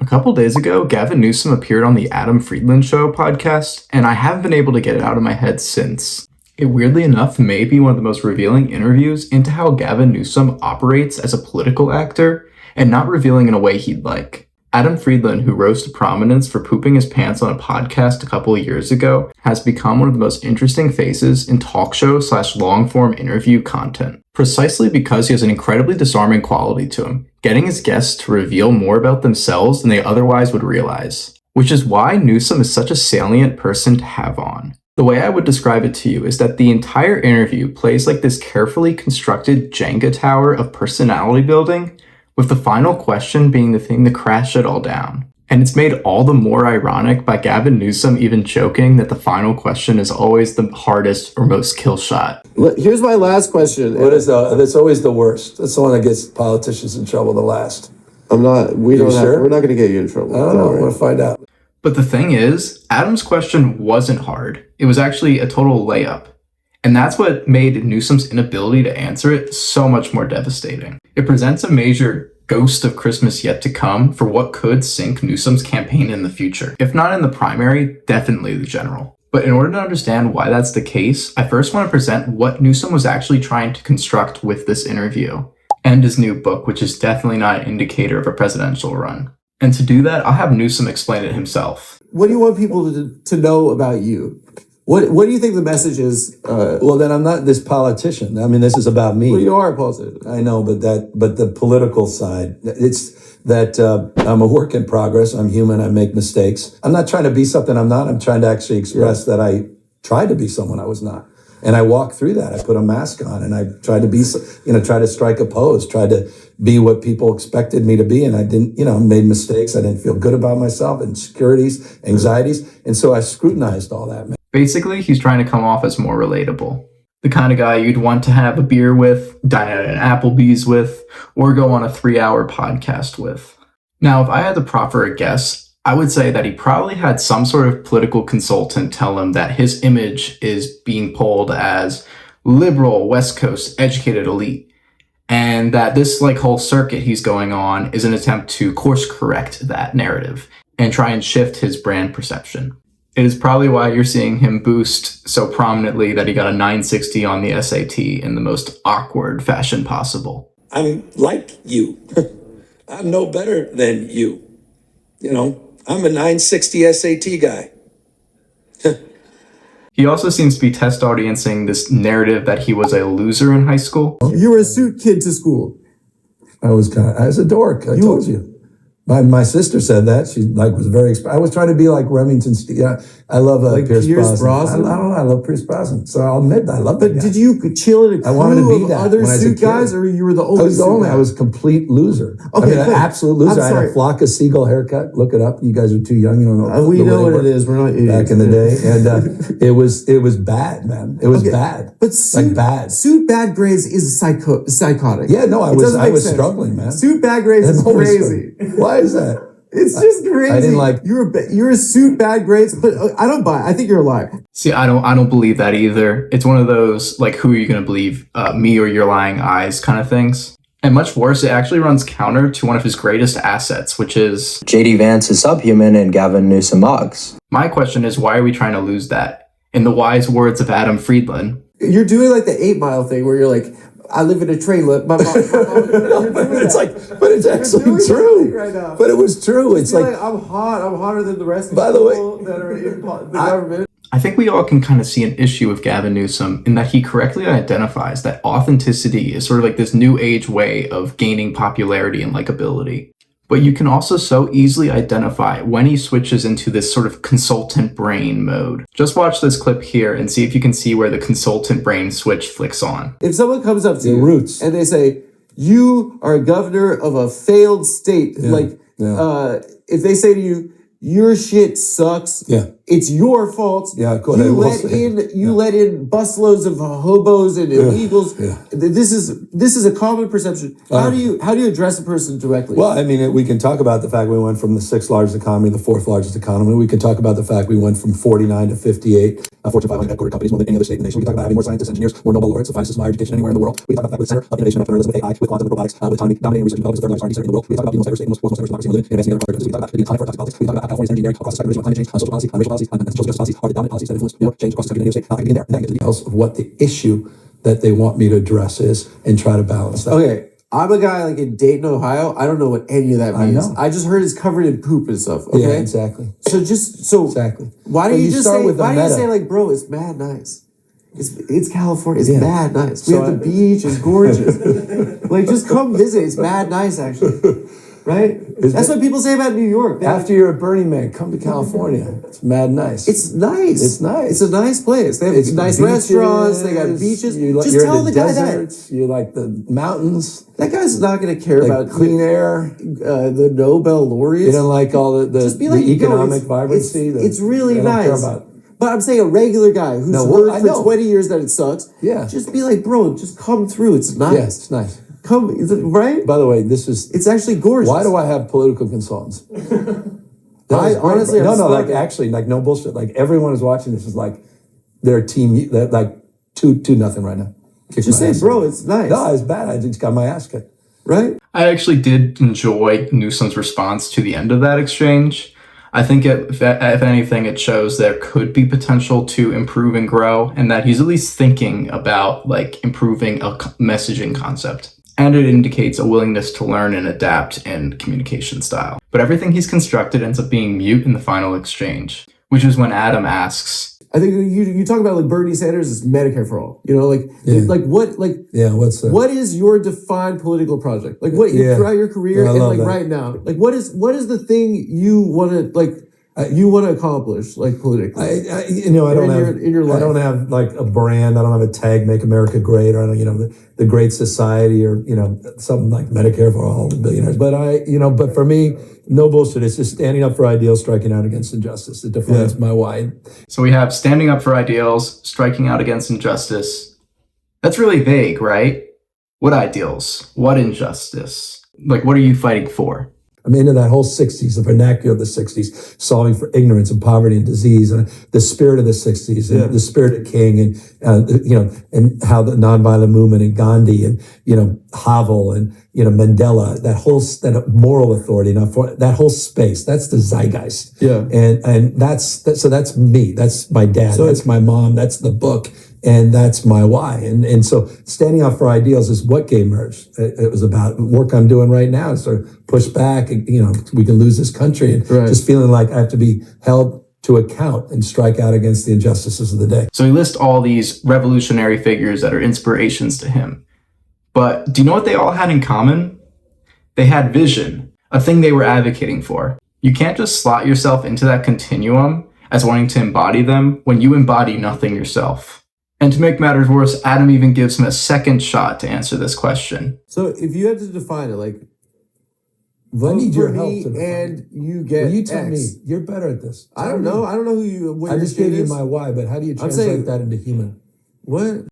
A couple days ago, Gavin Newsom appeared on the Adam Friedland Show podcast, and I haven't been able to get it out of my head since. It weirdly enough may be one of the most revealing interviews into how Gavin Newsom operates as a political actor, and not revealing in a way he'd like. Adam Friedland, who rose to prominence for pooping his pants on a podcast a couple of years ago, has become one of the most interesting faces in talk show / long-form interview content. Precisely because he has an incredibly disarming quality to him, getting his guests to reveal more about themselves than they otherwise would realize. Which is why Newsom is such a salient person to have on. The way I would describe it to you is that the entire interview plays like this carefully constructed Jenga tower of personality building, with the final question being the thing to crash it all down. And it's made all the more ironic by Gavin Newsom even joking that the final question is always the hardest or most kill shot. Here's my last question. That's always the worst. That's the one that gets politicians in trouble the last. We're not going to get you in trouble. I don't know. I want to find out. But the thing is, Adam's question wasn't hard. It was actually a total layup. And that's what made Newsom's inability to answer it so much more devastating. It presents a major ghost of Christmas yet to come for what could sink Newsom's campaign in the future. If not in the primary, definitely the general. But in order to understand why that's the case, I first want to present what Newsom was actually trying to construct with this interview, and his new book, which is definitely not an indicator of a presidential run. And to do that, I'll have Newsom explain it himself. What do you want people to know about you? What do you think the message is? Well, then I'm not this politician. I mean, this is about me. Well, you are a politician. I know, but the political side, it's that I'm a work in progress. I'm human. I make mistakes. I'm not trying to be something I'm not. I'm trying to actually express that I tried to be someone I was not. And I walked through that. I put a mask on and I tried to be, try to strike a pose, tried to be what people expected me to be. And I didn't, made mistakes. I didn't feel good about myself, insecurities, anxieties. And so I scrutinized all that, man. Basically, he's trying to come off as more relatable. The kind of guy you'd want to have a beer with, dine at an Applebee's with, or go on a 3-hour podcast with. Now, if I had to proffer a guess, I would say that he probably had some sort of political consultant tell him that his image is being pulled as liberal, West Coast, educated elite, and that this whole circuit he's going on is an attempt to course correct that narrative and try and shift his brand perception. It is probably why you're seeing him boost so prominently that he got a 960 on the SAT in the most awkward fashion possible. I'm like you. I'm no better than you. I'm a 960 SAT guy. He also seems to be test audiencing this narrative that he was a loser in high school. You were a suit kid to school. I was a dork. I told you. My sister said that. She was very. I was trying to be like Remington. I love Pierce Brosnan. I don't know. I love Pierce Brosnan. So I'll admit I love that. But did you chill in a crew of other suit guys, or you were the only? I was a complete loser. Okay, an absolute loser. I had a flock of seagull haircut. Look it up. You guys are too young. You don't know. We know what it is. We're not back in the day, and it was bad, man. It was bad. But suit bad grades is psychotic. Yeah, no, I was struggling, man. Suit bad grades is crazy. Why is that? It's just crazy. I didn't you're a suit bad grades, but I don't buy it. I think you're a liar. See, I don't believe that either. It's one of those who are you going to believe, me or your lying eyes kind of things. And much worse, it actually runs counter to one of his greatest assets, which is JD Vance is subhuman and Gavin Newsom mugs. My question is, why are we trying to lose that? In the wise words of Adam Friedland, you're doing the 8 Mile thing where you're like, I live in a trailer. My mom, but it's actually true. Right now. But it was true. It's I'm hot. I'm hotter than the rest of the people that are in the government. I think we all can kind of see an issue with Gavin Newsom in that he correctly identifies that authenticity is sort of this new age way of gaining popularity and likability. But you can also so easily identify when he switches into this sort of consultant brain mode. Just watch this clip here and see if you can see where the consultant brain switch flicks on. If someone comes up to you and they say, you are a governor of a failed state, if they say to you, your shit sucks. Yeah. It's your fault. Yeah, go ahead. You let in busloads of hobos and illegals. Yeah. This is a common perception. How do you address a person directly? Well, I mean, we can talk about the fact we went from the 6th largest economy to the 4th largest economy. We can talk about the fact we went from 49 to 58. Fortune 500 headquartered companies more than any other state in the nation. We can talk about having more scientists, engineers, more Nobel laureates, the finest higher education anywhere in the world. We can talk about that with the Center of Innovation and Entrepreneurialism, with AI, with quantum, with robotics, with autonomy, dominating research and development, the third largest R&D center in the world. We can talk about being the most diverse state, most diverse democracy in the world, and advancing the other. We can talk about the climate for toxic politics. We can talk about how California's energy engineering, across the spectrum, on climate change, on social policy, on racial policy, on social justice policy, are the dominant policies that influence war, change across the country in any other state. I can begin there, and then get to the details of what the issue that they want me to address is, and try to balance that. Okay. I'm a guy like in Dayton, Ohio. I don't know what any of that means. I just heard it's covered in poop and stuff. Okay, yeah, exactly. So exactly. Why do you just say? Why do you say like, bro? It's mad nice. It's California. It's mad nice. We have the beach. It's gorgeous. Like, just come visit. It's mad nice, actually. Right? That's what people say about New York. After you're a Burning Man, come to California. It's mad nice. It's nice. It's nice. It's a nice place. They have nice restaurants. They got beaches. Just tell the guy that. You like the mountains. That guy's not going to care about clean air. The Nobel laureates. You don't like all the economic vibrancy. It's really nice. But I'm saying a regular guy who's heard for 20 years that it sucks. Yeah. Just be like, bro, just come through. It's nice. Yeah, it's nice. Come, right? By the way, it's actually gorgeous. Why do I have political consultants? Honestly, actually, no bullshit. Like, everyone is watching this is like their team, like 2-0 right now. Just say, bro, it's nice. No, it's bad. I just got my ass kicked. Right? I actually did enjoy Newsom's response to the end of that exchange. I think if anything, it shows there could be potential to improve and grow, and that he's at least thinking about like improving a messaging concept. And it indicates a willingness to learn and adapt in communication style. But everything he's constructed ends up being mute in the final exchange, which is when Adam asks, I think you talk about like Bernie Sanders is Medicare for all. You know, what's that? What is your defined political project? Like throughout your career and like right now? Like what is the thing you want to accomplish like politically? I don't have in your life. I don't have like a brand. I don't have a tag, Make America Great, or the Great Society, or something like Medicare for all the billionaires. But but for me, no bullshit. It's just standing up for ideals, striking out against injustice. It defines my why. So we have standing up for ideals, striking out against injustice. That's really vague, right? What ideals? What injustice? Like, what are you fighting for? I'm into that whole 60s, the vernacular of the 60s, solving for ignorance and poverty and disease, and the spirit of the 60s, and the spirit of King, and and how the nonviolent movement, and Gandhi, and Havel, and Mandela, that moral authority, that whole space, that's the zeitgeist. Yeah, and that's me, that's my dad, that's my mom, that's the book. And that's my why. And so standing up for ideals is what Gay Merge. It was about work I'm doing right now to sort of push back, and, we can lose this country. And just feeling like I have to be held to account and strike out against the injustices of the day. So he lists all these revolutionary figures that are inspirations to him. But do you know what they all had in common? They had vision, a thing they were advocating for. You can't just slot yourself into that continuum as wanting to embody them when you embody nothing yourself. And to make matters worse, Adam even gives him a second shot to answer this question. So if you had to define it, like, vote I need for your me help to define and you get you tell X. me. You're better at this. I don't know. I don't know who you. I just gave you my why, but how do you translate that into human? What?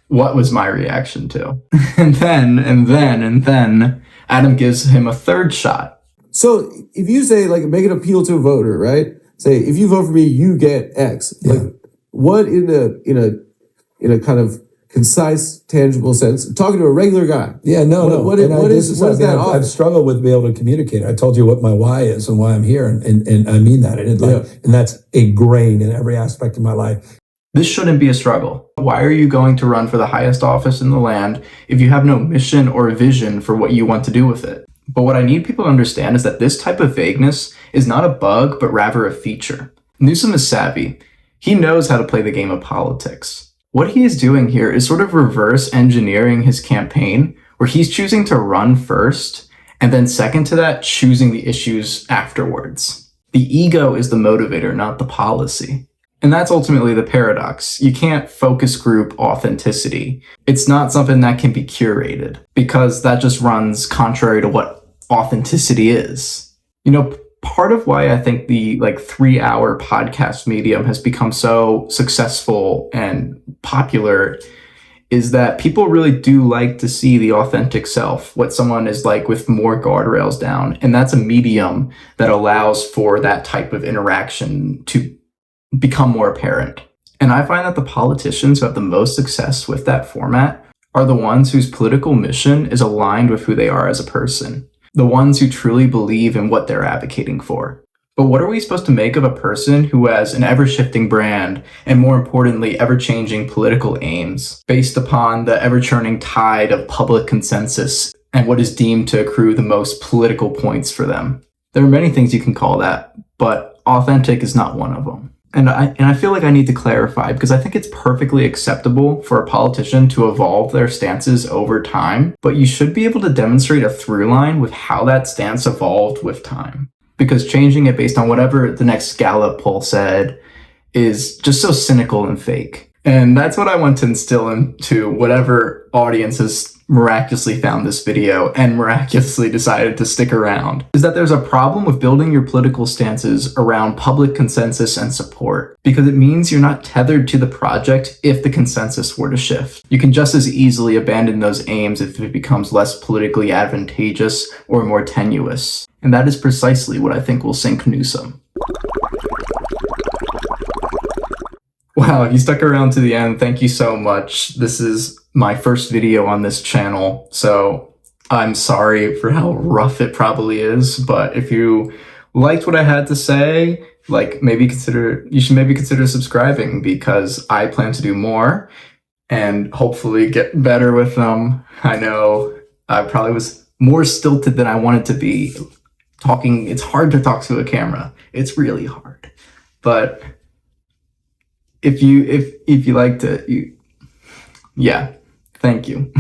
What was my reaction to? and then Adam gives him a third shot. So if you say, like, make an appeal to a voter, right? Say, if you vote for me, you get X. Yeah. Like, what in a kind of concise, tangible sense, talking to a regular guy. Yeah, What is that? I've struggled with being able to communicate. I told you what my why is and why I'm here, and I mean that. And that's ingrained in every aspect of my life. This shouldn't be a struggle. Why are you going to run for the highest office in the land if you have no mission or vision for what you want to do with it? But what I need people to understand is that this type of vagueness is not a bug, but rather a feature. Newsom is savvy. He knows how to play the game of politics. What he is doing here is sort of reverse engineering his campaign, where he's choosing to run first, and then second to that, choosing the issues afterwards. The ego is the motivator, not the policy. And that's ultimately the paradox. You can't focus group authenticity. It's not something that can be curated, because that just runs contrary to what authenticity is. Part of why I think the 3-hour podcast medium has become so successful and popular is that people really do like to see the authentic self, what someone is like with more guardrails down. And that's a medium that allows for that type of interaction to become more apparent. And I find that the politicians who have the most success with that format are the ones whose political mission is aligned with who they are as a person. The ones who truly believe in what they're advocating for. But what are we supposed to make of a person who has an ever-shifting brand and, more importantly, ever-changing political aims based upon the ever-churning tide of public consensus and what is deemed to accrue the most political points for them? There are many things you can call that, but authentic is not one of them. And I feel like I need to clarify, because I think it's perfectly acceptable for a politician to evolve their stances over time, but you should be able to demonstrate a through line with how that stance evolved with time. Because changing it based on whatever the next Gallup poll said is just so cynical and fake. And that's what I want to instill into whatever audience has miraculously found this video and miraculously decided to stick around, is that there's a problem with building your political stances around public consensus and support, because it means you're not tethered to the project if the consensus were to shift. You can just as easily abandon those aims if it becomes less politically advantageous or more tenuous. And that is precisely what I think will sink Newsom. Wow, if you stuck around to the end, thank you so much. This is my first video on this channel, so I'm sorry for how rough it probably is, but if you liked what I had to say, you should maybe consider subscribing, because I plan to do more and hopefully get better with them. I know I probably was more stilted than I wanted to be. It's hard to talk to a camera. It's really hard. But if you liked it, yeah, thank you.